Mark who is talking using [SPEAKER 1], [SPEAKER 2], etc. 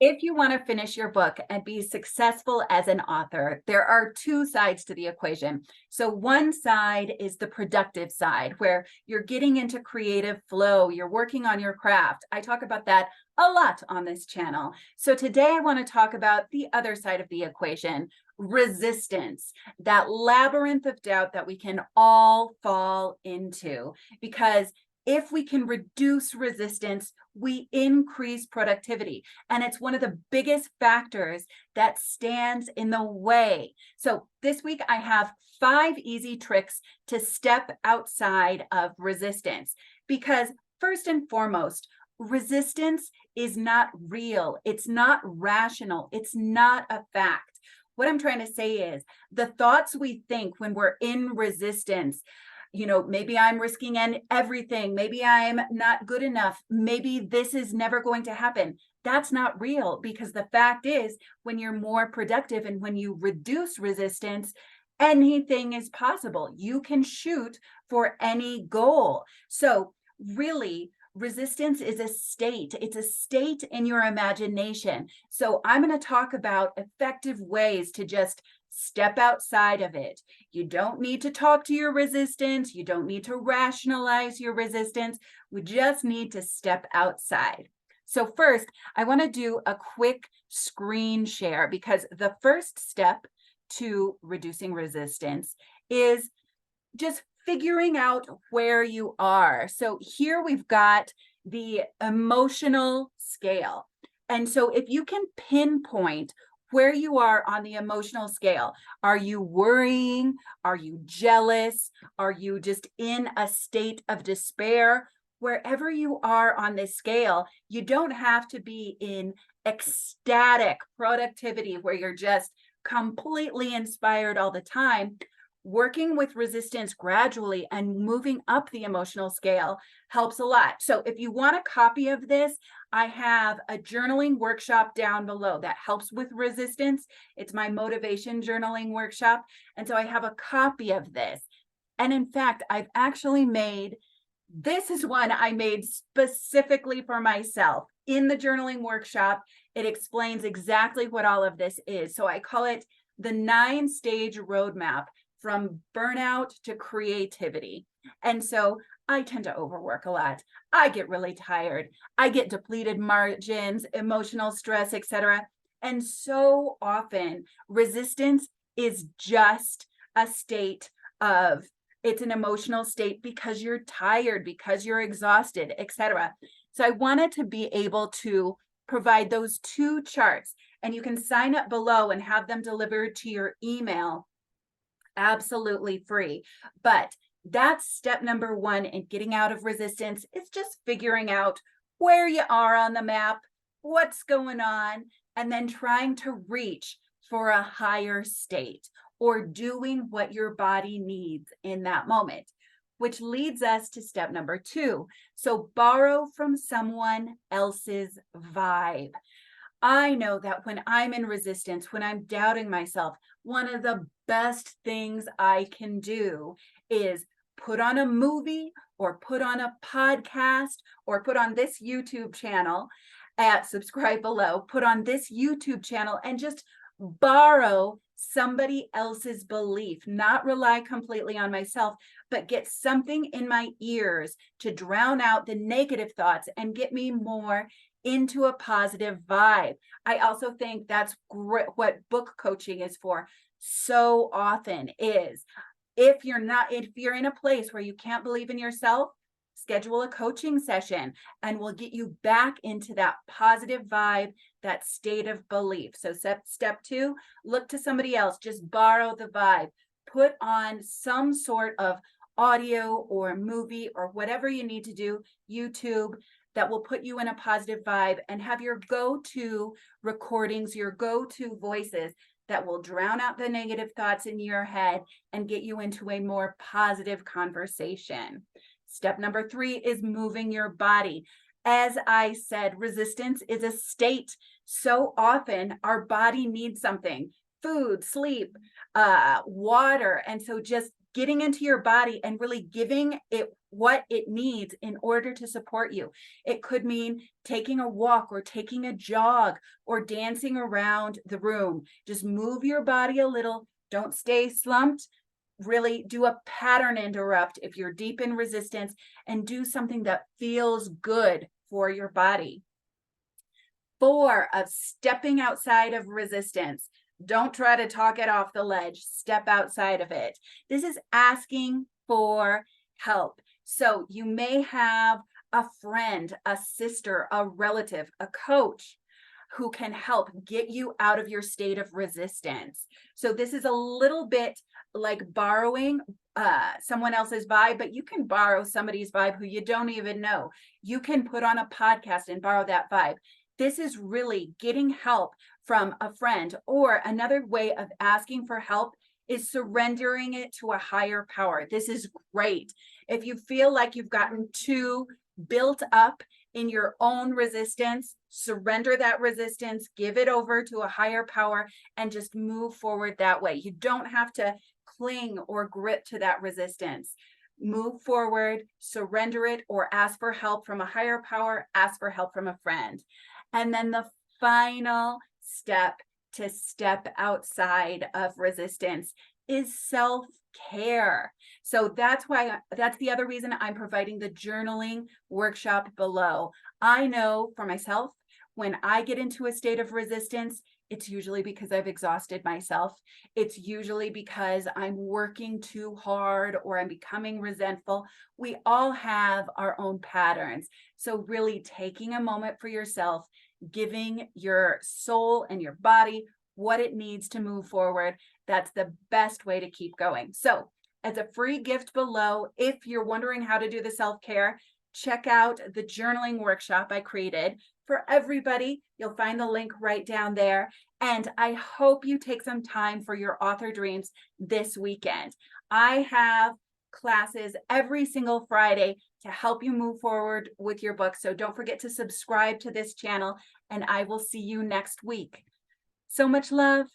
[SPEAKER 1] If you want to finish your book and be successful as an author, there are two sides to the equation. So one side is the productive side, where you're getting into creative flow, you're working on your craft. I talk about that a lot on this channel. So today I want to talk about the other side of the equation, resistance, that labyrinth of doubt that we can all fall into. Because if we can reduce resistance, we increase productivity. And it's one of the biggest factors that stands in the way. So this week I have 5 easy tricks to step outside of resistance. Because first and foremost, resistance is not real. It's not rational. It's not a fact. What I'm trying to say is the thoughts we think when we're in resistance, maybe I'm risking everything. Maybe I'm not good enough. Maybe this is never going to happen. That's not real, because the fact is, when you're more productive and when you reduce resistance, anything is possible. You can shoot for any goal. So really, resistance is a state. It's a state in your imagination. So I'm going to talk about effective ways to just step outside of it. You don't need to talk to your resistance. You don't need to rationalize your resistance. We just need to step outside. So first, I want to do a quick screen share, because the first step to reducing resistance is just figuring out where you are. So here we've got the emotional scale. And so if you can pinpoint where you are on the emotional scale, are you worrying? Are you jealous? Are you just in a state of despair? Wherever you are on this scale, you don't have to be in ecstatic productivity where you're just completely inspired all the time. Working with resistance gradually and moving up the emotional scale helps a lot. So if you want a copy of this, I have a journaling workshop down below that helps with resistance. It's my motivation journaling workshop. And so I have a copy of this. And in fact, I've actually this is one I made specifically for myself. In the journaling workshop, it explains exactly what all of this is. So I call it the 9-stage roadmap from burnout to creativity. And so I tend to overwork a lot. I get really tired. I get depleted margins, emotional stress, etc. And so often resistance is just a state of, it's an emotional state because you're tired, because you're exhausted, etc. So I wanted to be able to provide those 2 charts, and you can sign up below and have them delivered to your email absolutely free. But that's step number 1 in getting out of resistance, is just figuring out where you are on the map, what's going on, and then trying to reach for a higher state, or doing what your body needs in that moment, which leads us to step number 2. So borrow from someone else's vibe. I know that when I'm in resistance, when I'm doubting myself, one of the best things I can do is put on a movie, or put on a podcast, or put on this YouTube channel, subscribe below, put on this YouTube channel and just borrow somebody else's belief, not rely completely on myself, but get something in my ears to drown out the negative thoughts and get me more into a positive vibe. I also think that's what book coaching is for so often, is if you're in a place where you can't believe in yourself, schedule a coaching session and we'll get you back into that positive vibe, that state of belief. So step 2, look to somebody else, just borrow the vibe, put on some sort of audio or movie or whatever you need to do, YouTube, that will put you in a positive vibe, and have your go-to recordings, your go-to voices that will drown out the negative thoughts in your head and get you into a more positive conversation. Step number 3 is moving your body. As I said, resistance is a state. So often our body needs something, food, sleep, water. And so just getting into your body and really giving it what it needs in order to support you. It could mean taking a walk or taking a jog or dancing around the room. Just move your body a little. Don't stay slumped. Really do a pattern interrupt if you're deep in resistance, and do something that feels good for your body. 4, of stepping outside of resistance. Don't try to talk it off the ledge. Step outside of it. This is asking for help. So you may have a friend, a sister, a relative, a coach who can help get you out of your state of resistance. So this is a little bit like borrowing someone else's vibe, but you can borrow somebody's vibe who you don't even know. You can put on a podcast and borrow that vibe. This is really getting help from a friend. Or another way of asking for help is surrendering it to a higher power. This is great. If you feel like you've gotten too built up in your own resistance, surrender that resistance, give it over to a higher power, and just move forward that way. You don't have to cling or grip to that resistance. Move forward, surrender it, or ask for help from a higher power, ask for help from a friend. And then the final step to step outside of resistance is self-care. So that's the other reason I'm providing the journaling workshop below. I know for myself, when I get into a state of resistance, it's usually because I've exhausted myself. It's usually because I'm working too hard or I'm becoming resentful. We all have our own patterns. So really taking a moment for yourself, giving your soul and your body what it needs to move forward, that's the best way to keep going. So as a free gift below, if you're wondering how to do the self-care, check out the journaling workshop I created for everybody. You'll find the link right down there. And I hope you take some time for your author dreams this weekend. I have classes every single Friday to help you move forward with your book. So don't forget to subscribe to this channel, and I will see you next week. So much love.